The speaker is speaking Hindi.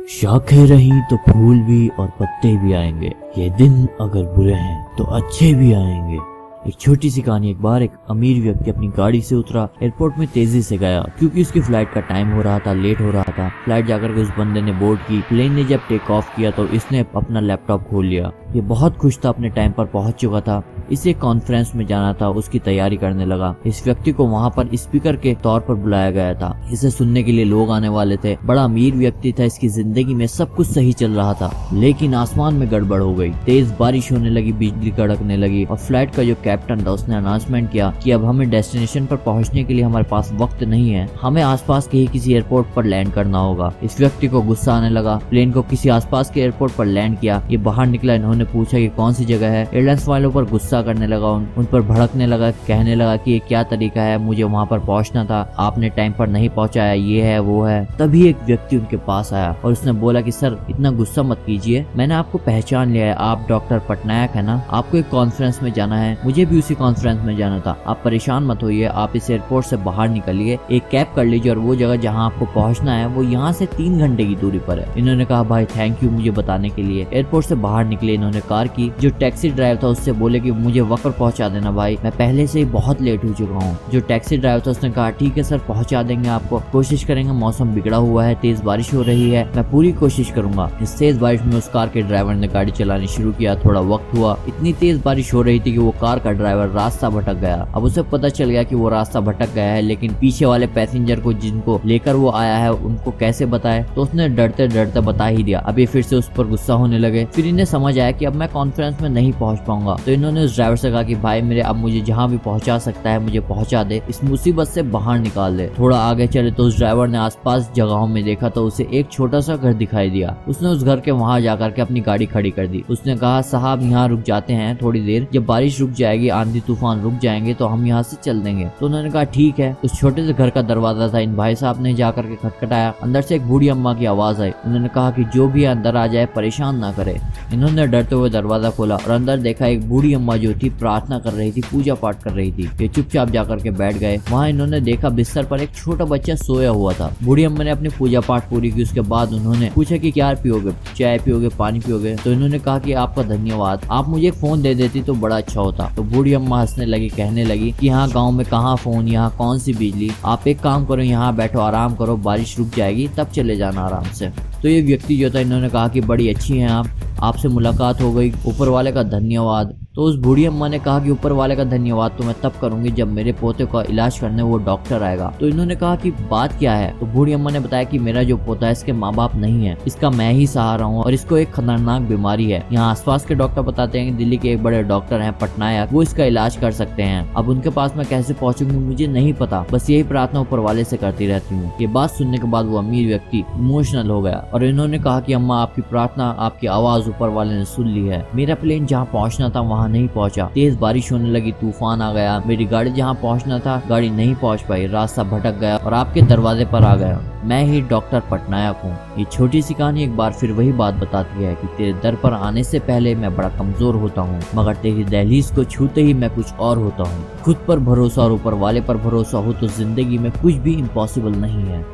शाखें रही तो फूल भी और पत्ते भी आएंगे, ये दिन अगर बुरे हैं तो अच्छे भी आएंगे। एक छोटी सी कहानी। एक बार एक अमीर व्यक्ति अपनी गाड़ी से उतरा, एयरपोर्ट में तेजी से गया क्योंकि उसकी फ्लाइट का टाइम हो रहा था, लेट हो रहा था। फ्लाइट जाकर के उस बंदे ने बोर्ड की। प्लेन ने जब टेक ऑफ किया तो इसने अपना लैपटॉप खोल लिया। ये बहुत खुश था, अपने टाइम पर पहुंच चुका था। इसे कॉन्फ्रेंस में जाना था, उसकी तैयारी करने लगा। इस व्यक्ति को वहां पर स्पीकर के तौर पर बुलाया गया था। इसे सुनने के लिए लोग आने वाले थे। बड़ा अमीर व्यक्ति था, इसकी जिंदगी में सब कुछ सही चल रहा था, लेकिन आसमान में गड़बड़ हो गई। तेज बारिश होने लगी, बिजली कड़कने लगी और फ्लाइट का जो कैप्टन था उसने अनाउंसमेंट किया कि अब हमें डेस्टिनेशन पर पहुंचने के लिए हमारे पास वक्त नहीं है, हमें आसपास के ही किसी एयरपोर्ट पर लैंड करना होगा। इस व्यक्ति को गुस्सा आने लगा। प्लेन को किसी आसपास के एयरपोर्ट पर लैंड किया। ये बाहर निकला, इन्होंने पूछा कि कौन सी जगह है। एयरलाइंस वालों पर गुस्सा करने लगा, उन पर भड़कने लगा, कहने लगा कि ये क्या तरीका है, मुझे वहाँ पर पहुँचना था, आपने टाइम पर नहीं पहुँचाया, ये है वो है। तभी एक व्यक्ति उनके पास आया और उसने बोला कि सर इतना गुस्सा मत कीजिए, मैंने आपको पहचान लिया है, आप डॉक्टर पटनायक है ना, आपको एक कॉन्फ्रेंस में जाना है, मुझे भी उसी कॉन्फ्रेंस में जाना था, आप परेशान मत होइए, आप इस एयरपोर्ट से बाहर निकलिए, एक कैब कर लीजिए और वो जगह जहाँ आपको पहुँचना है वो यहाँ से 3 घंटे की दूरी पर है। इन्होंने कहा भाई थैंक यू मुझे बताने के लिए। एयरपोर्ट से बाहर निकले, इन्होंने कार की। जो टैक्सी ड्राइवर था उससे बोले कि मुझे वक्त पर पहुंचा देना भाई, मैं पहले से ही बहुत लेट हो चुका हूँ। जो टैक्सी ड्राइवर था उसने कहा ठीक है सर पहुंचा देंगे आपको, कोशिश करेंगे, मौसम बिगड़ा हुआ है, तेज बारिश हो रही है, मैं पूरी कोशिश करूंगा। इस तेज बारिश में उस कार के ड्राइवर ने गाड़ी चलानी शुरू किया। थोड़ा वक्त हुआ, इतनी तेज बारिश हो रही थी कि वो कार का ड्राइवर रास्ता भटक गया। अब उसे पता चल गया कि वो रास्ता भटक गया है, लेकिन पीछे वाले पैसेंजर को जिनको लेकर वो आया है उनको कैसे बताए, तो उसने डरते डरते बता ही दिया। अभी फिर से उस पर गुस्सा होने लगे। फिर इन्हें समझ आया कि अब मैं कॉन्फ्रेंस में नहीं पहुंच पाऊंगा, तो इन्होंने उस ड्राइवर से कहा कि भाई मेरे अब मुझे जहां भी पहुंचा सकता है मुझे पहुंचा दे, इस मुसीबत से बाहर निकाल दे। थोड़ा आगे चले तो उस ड्राइवर ने आसपास जगहों में देखा तो उसे एक छोटा सा घर दिखाई दिया। उसने उस घर के वहां जाकर के अपनी गाड़ी खड़ी कर दी। उसने कहा साहब यहाँ रुक जाते हैं थोड़ी देर, जब बारिश रुक जाएगी, आंधी तूफान रुक जाएंगे तो हम यहाँ से चल देंगे। तो उन्होंने कहा ठीक है। उस छोटे से घर का दरवाजा था, इन भाई साहब ने जाकर के खटखटाया। अंदर से एक बूढ़ी अम्मा की आवाज आई। उन्होंने कहा कि जो भी अंदर आ जाए परेशान ना करे। इन्होंने डरते हुए दरवाजा खोला और अंदर देखा एक बूढ़ी अम्मा जो थी प्रार्थना कर रही थी, पूजा पाठ कर रही थी। ये चुपचाप जाकर के बैठ गए। वहाँ इन्होंने देखा बिस्तर पर एक छोटा बच्चा सोया हुआ था। बूढ़ी अम्मा ने अपनी पूजा पाठ पूरी की। उसके बाद उन्होंने पूछा कि क्या पियोगे, चाय पियोगे, पानी पियोगे। तो इन्होंने कहा कि आपका धन्यवाद, आप मुझे फोन दे देती तो बड़ा अच्छा होता। तो बूढ़ी अम्मा हंसने लगी, कहने लगी कि यहाँ गाँव में कहाँ फोन, यहाँ कौन सी बिजली, आप एक काम करो यहाँ बैठो, आराम करो, बारिश रुक जाएगी तब चले जाना आराम से। तो ये व्यक्ति जो था, इन्होंने कहा कि बड़ी अच्छी हैं आप, आपसे मुलाकात हो गई, ऊपर वाले का धन्यवाद। तो उस बूढ़ी अम्मा ने कहा कि ऊपर वाले का धन्यवाद तो मैं तब करूंगी जब मेरे पोते का इलाज करने वो डॉक्टर आएगा। तो इन्होंने कहा कि बात क्या है। तो बूढ़ी अम्मा ने बताया कि मेरा जो पोता है इसके माँ बाप नहीं है, इसका मैं ही सहारा हूँ और इसको एक खतरनाक बीमारी है। यहाँ आसपास के डॉक्टर बताते हैं कि दिल्ली के एक बड़े डॉक्टर हैं पटनायक, वो इसका इलाज कर सकते हैं। अब उनके पास मैं कैसे पहुंचूंगी मुझे नहीं पता, बस यही प्रार्थना ऊपर वाले से करती रहती हूँ। ये बात सुनने के बाद वो अमीर व्यक्ति इमोशनल हो गया और इन्होंने कहा कि अम्मा आपकी प्रार्थना, आपकी आवाज ऊपर वाले ने सुन ली है। मेरा प्लेन जहाँ पहुँचना था वहाँ नहीं पहुँचा, तेज बारिश होने लगी, तूफान आ गया, मेरी गाड़ी जहाँ पहुँचना था गाड़ी नहीं पहुँच पाई, रास्ता भटक गया और आपके दरवाजे पर आ गया। मैं ही डॉक्टर पटनायक हूँ। ये छोटी सी कहानी एक बार फिर वही बात बताती है कि तेरे दर पर आने से पहले मैं बड़ा कमजोर होता हूँ, मगर तेरी दहलीज को छूते ही मैं कुछ और होता हूँ। खुद पर भरोसा और ऊपर वाले पर भरोसा हो तो जिंदगी में कुछ भी इम्पॉसिबल नहीं है।